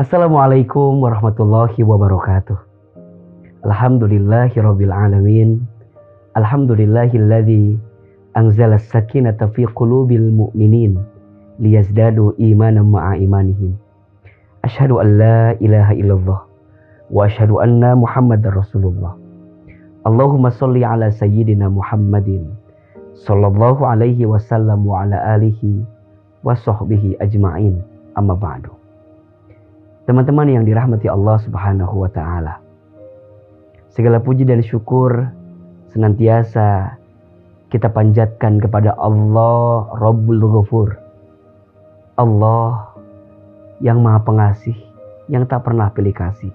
Assalamualaikum warahmatullahi wabarakatuh. Alhamdulillahirabbil alamin. Alhamdulillahilladzi anzala as-sakinata fi qulubil mu'minin liyazdadu imanan ma'a imanihim. Asyhadu an la ilaha illallah wa asyhadu anna Muhammadar Rasulullah. Allahumma sholli ala sayyidina Muhammadin sallallahu alaihi wasallam wa ala alihi wa sahbihi ajma'in. Amma ba'du. Teman-teman yang dirahmati Allah Subhanahu wa taala. Segala puji dan syukur senantiasa kita panjatkan kepada Allah Rabbul Ghafur. Allah yang Maha Pengasih, yang tak pernah pilih kasih.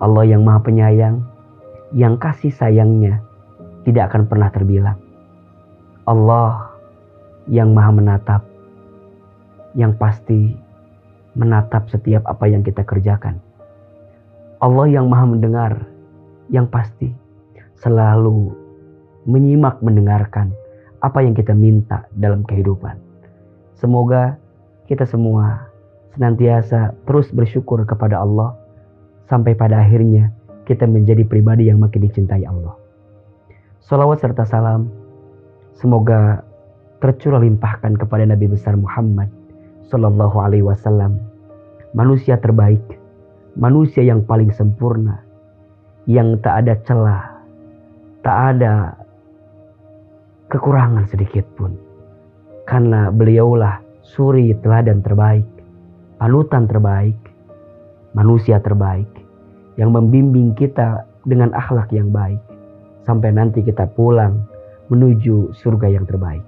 Allah yang Maha Penyayang, yang kasih sayangnya tidak akan pernah terbilang. Allah yang Maha Menatap, yang pasti menatap setiap apa yang kita kerjakan. Allah yang Maha Mendengar, yang pasti selalu menyimak mendengarkan apa yang kita minta dalam kehidupan. Semoga kita semua senantiasa terus bersyukur kepada Allah sampai pada akhirnya kita menjadi pribadi yang makin dicintai Allah. Shalawat serta salam semoga tercurah limpahkan kepada Nabi besar Muhammad Sallallahu Alaihi Wasallam, manusia terbaik, manusia yang paling sempurna, yang tak ada celah, tak ada kekurangan sedikit pun. Karena beliaulah suri teladan terbaik, panutan terbaik, manusia terbaik, yang membimbing kita dengan akhlak yang baik, sampai nanti kita pulang menuju surga yang terbaik.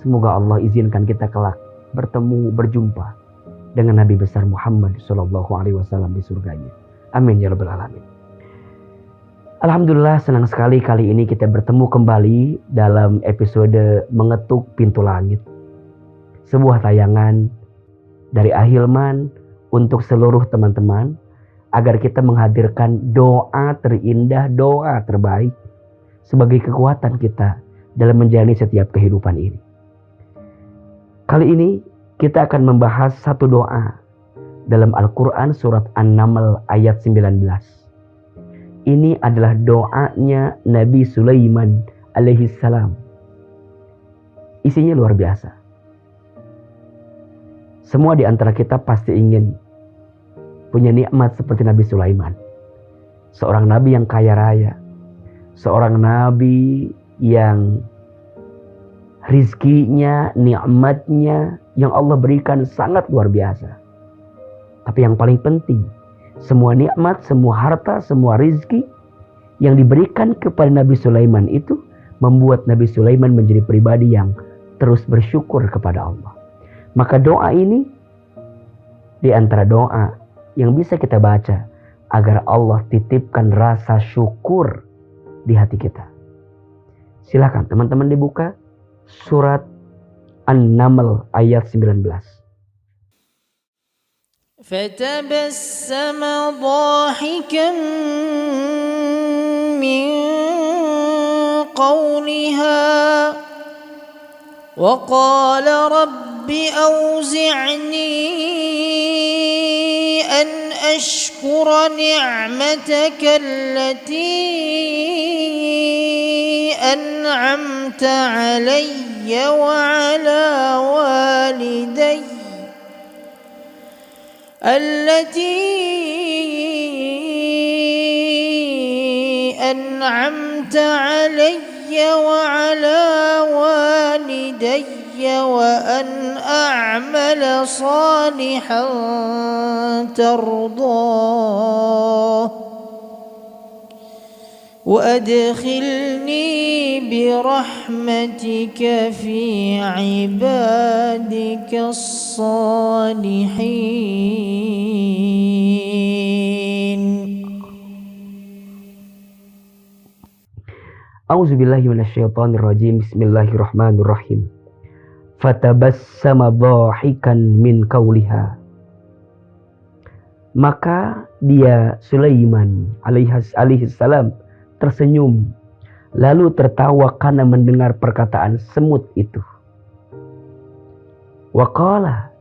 Semoga Allah izinkan kita kelak bertemu, berjumpa dengan Nabi besar Muhammad Sallallahu Alaihi Wasallam di surganya. Amin ya rabbal alamin. Alhamdulillah, senang sekali kali ini kita bertemu kembali dalam episode Mengetuk Pintu Langit. Sebuah tayangan dari Ahilman untuk seluruh teman-teman agar kita menghadirkan doa terindah, doa terbaik sebagai kekuatan kita dalam menjalani setiap kehidupan ini. Kali ini kita akan membahas satu doa dalam Al-Quran surat An-Naml ayat 19. Ini adalah doanya Nabi Sulaiman alaihissalam. Isinya luar biasa. Semua di antara kita pasti ingin punya nikmat seperti Nabi Sulaiman. Seorang nabi yang kaya raya. Seorang nabi yang rizkinya, nikmatnya yang Allah berikan sangat luar biasa. Tapi yang paling penting, semua nikmat, semua harta, semua rizki yang diberikan kepada Nabi Sulaiman itu membuat Nabi Sulaiman menjadi pribadi yang terus bersyukur kepada Allah. Maka doa ini di antara doa yang bisa kita baca agar Allah titipkan rasa syukur di hati kita. Silakan teman-teman dibuka surat An-Naml ayat 19. فتبسم ضاحكا من قولها وقال رب أوزعني أن أشكر نعمتك التي أنعمت علي وعلى والدي وأن أعمل صالحا ترضاه وأدخلني برحمتك في عبادك الصالحين. A'udzubillahi minasyaitonirrajim. Bismillahirrahmanirrahim. Fatabassama dhahikan min qawliha. Maka dia Sulaiman alaihissalam tersenyum, lalu tertawa karena mendengar perkataan semut itu. Waqala,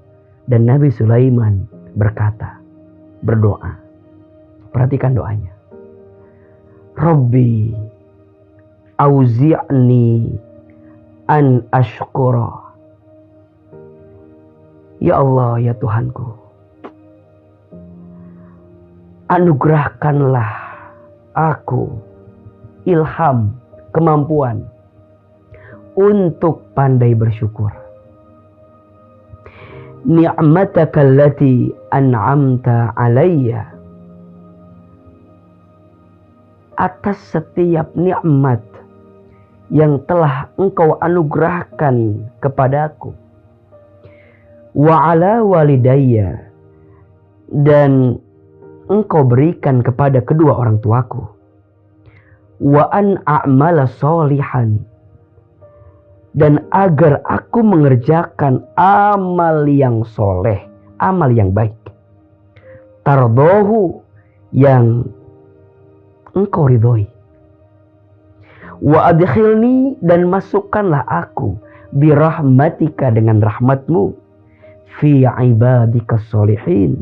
dan Nabi Sulaiman berkata, berdoa. Perhatikan doanya. Rabbi auzi'ni an ashkura. Ya Allah, ya Tuhanku, anugerahkanlah aku ilham, kemampuan untuk pandai bersyukur. Ni'mataka allati an'amta alayya, atas setiap nikmat yang telah Engkau anugerahkan kepadaku. Wa ala walidayya, dan Engkau berikan kepada kedua orang tuaku. Wa an a'mala solihan, dan agar aku mengerjakan amal yang soleh, amal yang baik. Tardohu, yang Engkau ridhoi. Wa adkhilni, dan masukkanlah aku birahmatika, dengan rahmatmu, fi ibadika solihin,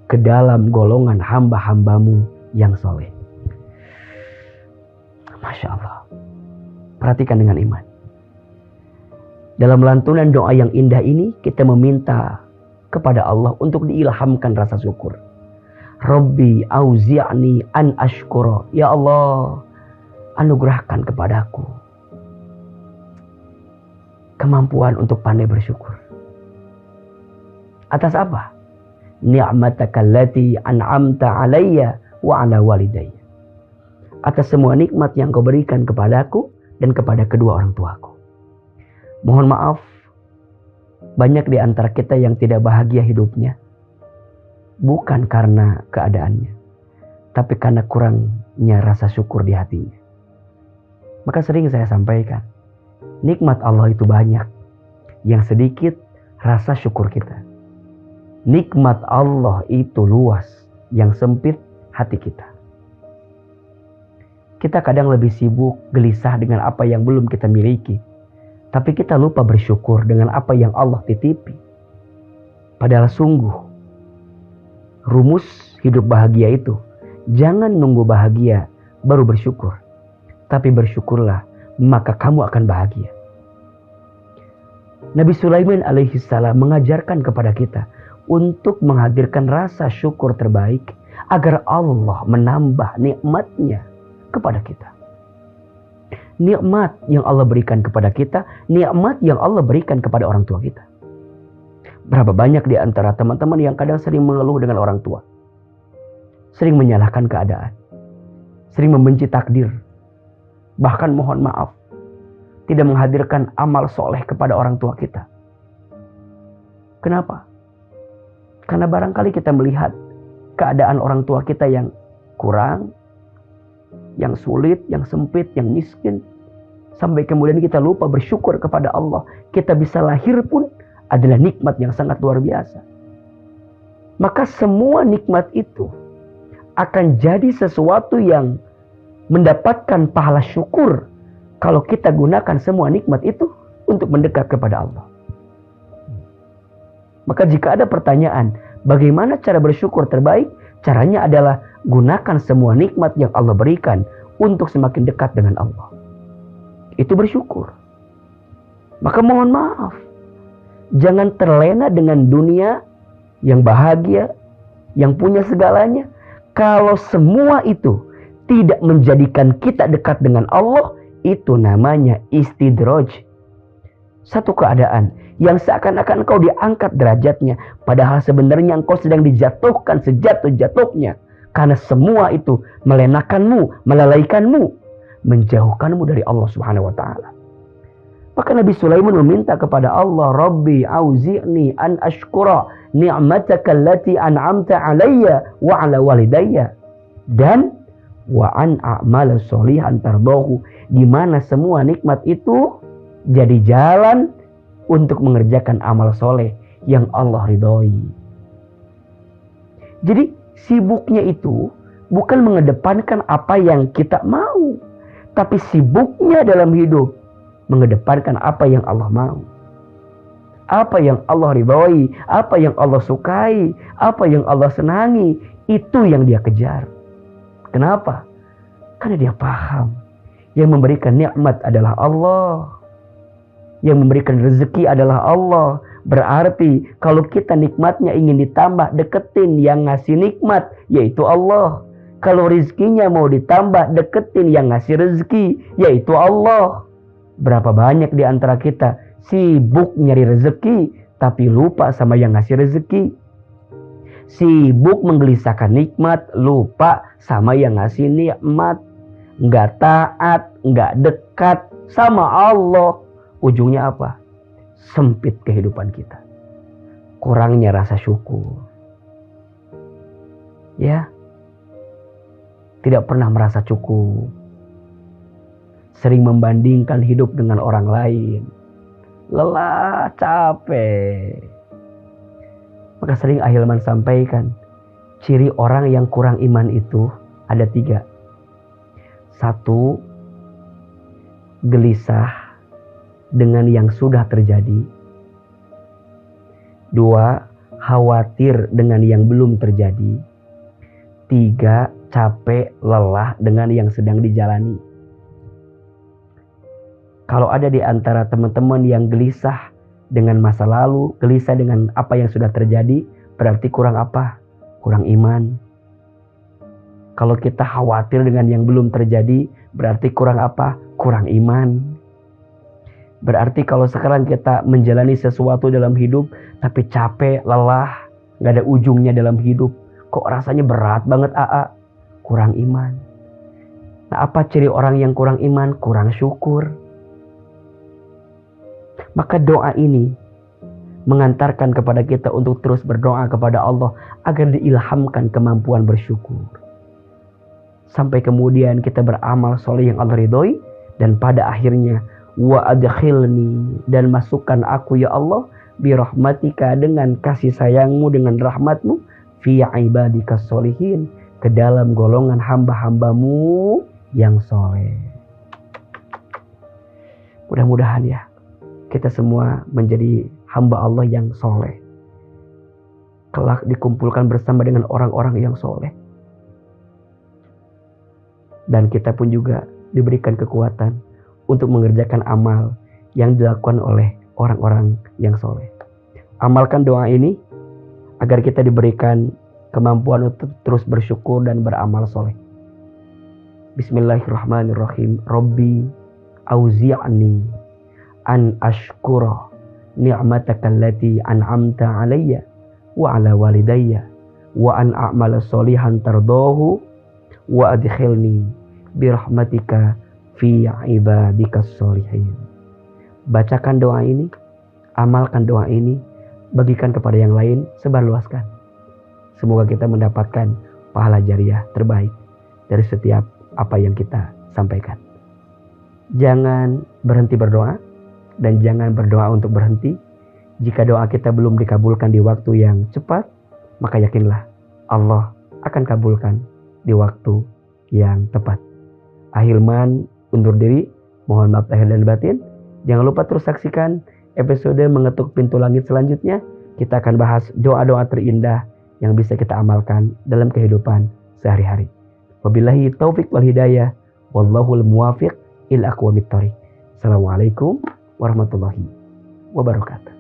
ke dalam golongan hamba-hambamu yang soleh. Masya Allah. Perhatikan dengan iman. Dalam lantunan doa yang indah ini, kita meminta kepada Allah untuk diilhamkan rasa syukur. Rabbi auzi'ni an ashkura. Ya Allah, anugerahkan kepadaku kemampuan untuk pandai bersyukur. Atas apa? Ni'mataka allati an'amta alayya wa ala walidayya. Atas semua nikmat yang Kau berikan kepadaku dan kepada kedua orang tuaku. Mohon maaf, banyak di antara kita yang tidak bahagia hidupnya. Bukan karena keadaannya, tapi karena kurangnya rasa syukur di hatinya. Maka sering saya sampaikan, nikmat Allah itu banyak, yang sedikit rasa syukur kita. Nikmat Allah itu luas, yang sempit hati kita. Kita kadang lebih sibuk, gelisah dengan apa yang belum kita miliki. Tapi kita lupa bersyukur dengan apa yang Allah titipi. Padahal sungguh, rumus hidup bahagia itu, jangan nunggu bahagia baru bersyukur. Tapi bersyukurlah, maka kamu akan bahagia. Nabi Sulaiman alaihissalam mengajarkan kepada kita untuk menghadirkan rasa syukur terbaik agar Allah menambah nikmatnya kepada kita. Nikmat yang Allah berikan kepada kita, nikmat yang Allah berikan kepada orang tua kita. Berapa banyak di antara teman-teman yang kadang sering mengeluh dengan orang tua, sering menyalahkan keadaan, sering membenci takdir, bahkan mohon maaf, tidak menghadirkan amal soleh kepada orang tua kita. Kenapa? Karena barangkali kita melihat keadaan orang tua kita yang kurang, yang sulit, yang sempit, yang miskin. Sampai kemudian kita lupa bersyukur kepada Allah. Kita bisa lahir pun adalah nikmat yang sangat luar biasa. Maka semua nikmat itu akan jadi sesuatu yang mendapatkan pahala syukur kalau kita gunakan semua nikmat itu untuk mendekat kepada Allah. Maka jika ada pertanyaan, bagaimana cara bersyukur terbaik? Caranya adalah gunakan semua nikmat yang Allah berikan untuk semakin dekat dengan Allah. Itu bersyukur. Maka mohon maaf, jangan terlena dengan dunia yang bahagia, yang punya segalanya. Kalau semua itu tidak menjadikan kita dekat dengan Allah, itu namanya istidraj. Satu keadaan yang seakan-akan engkau diangkat derajatnya, padahal sebenarnya engkau sedang dijatuhkan sejatuh-jatuhnya. Karena semua itu melenakanmu, melalaikanmu, menjauhkanmu dari Allah Subhanahu wa ta'ala. Maka Nabi Sulaiman meminta kepada Allah, Rabbi auzi'ni an ashkura ni'mataka allati an'amta alayya wa ala walidayya, dan wa an a'mala sholihan tardahu, di mana semua nikmat itu jadi jalan untuk mengerjakan amal soleh yang Allah ridhoi. Jadi sibuknya itu bukan mengedepankan apa yang kita mau, tapi sibuknya dalam hidup mengedepankan apa yang Allah mau. Apa yang Allah ridhoi, apa yang Allah sukai, apa yang Allah senangi, itu yang dia kejar. Kenapa? Karena dia paham yang memberikan nikmat adalah Allah. Yang memberikan rezeki adalah Allah. Berarti kalau kita nikmatnya ingin ditambah, deketin yang ngasih nikmat, yaitu Allah. Kalau rezekinya mau ditambah, deketin yang ngasih rezeki, yaitu Allah. Berapa banyak di antara kita sibuk nyari rezeki, tapi lupa sama yang ngasih rezeki. Sibuk menggelisahkan nikmat, lupa sama yang ngasih nikmat. Nggak taat, nggak dekat sama Allah. Ujungnya apa? Sempit kehidupan kita. Kurangnya rasa syukur. Ya, tidak pernah merasa cukup. Sering membandingkan hidup dengan orang lain. Lelah, capek. Maka sering Ahilman sampaikan, ciri orang yang kurang iman itu ada 3. 1, gelisah dengan yang sudah terjadi. 2, khawatir dengan yang belum terjadi. 3, capek, lelah dengan yang sedang dijalani. Kalau ada di antara teman-teman yang gelisah dengan masa lalu, gelisah dengan apa yang sudah terjadi, berarti kurang apa? Kurang iman. Kalau kita khawatir dengan yang belum terjadi, berarti kurang apa? Kurang iman. Berarti kalau sekarang kita menjalani sesuatu dalam hidup, tapi capek, lelah, gak ada ujungnya dalam hidup. Kok rasanya berat banget Kurang iman. Nah, apa ciri orang yang kurang iman? Kurang syukur. Maka doa ini mengantarkan kepada kita untuk terus berdoa kepada Allah agar diilhamkan kemampuan bersyukur. Sampai kemudian kita beramal soleh yang Allah ridhoi, dan pada akhirnya wa adkhilni, dan masukkan aku ya Allah bi rahmatika, dengan kasih sayangmu, dengan rahmatmu, fi ibadikas sholihin, ke dalam golongan hamba-hambamu yang soleh. Mudah-mudahan ya kita semua menjadi hamba Allah yang soleh. Kelak dikumpulkan bersama dengan orang-orang yang soleh. Dan kita pun juga diberikan kekuatan untuk mengerjakan amal yang dilakukan oleh orang-orang yang soleh. Amalkan doa ini agar kita diberikan kemampuan untuk terus bersyukur dan beramal soleh. Bismillahirrahmanirrahim. Rabbi auzi'ni an ashkura ni'mataka allati an'amta alayya wa ala walidayya wa an a'mala sholihan tardahu wa adkhilni birahmatika fi ibadikas sholihin. Bacakan doa ini, amalkan doa ini, bagikan kepada yang lain, sebarluaskan. Semoga kita mendapatkan pahala jariah terbaik dari setiap apa yang kita sampaikan. Jangan berhenti berdoa, dan jangan berdoa untuk berhenti. Jika doa kita belum dikabulkan di waktu yang cepat, maka yakinlah Allah akan kabulkan di waktu yang tepat. Ahilman undur diri, mohon maaf lahir dan batin. Jangan lupa terus saksikan episode Mengetuk Pintu Langit selanjutnya. Kita akan bahas doa-doa terindah yang bisa kita amalkan dalam kehidupan sehari-hari. Wabillahi taufik wal hidayah, wallahul muwafiq ila aqwamit thoriq. Assalamualaikum warahmatullahi wabarakatuh.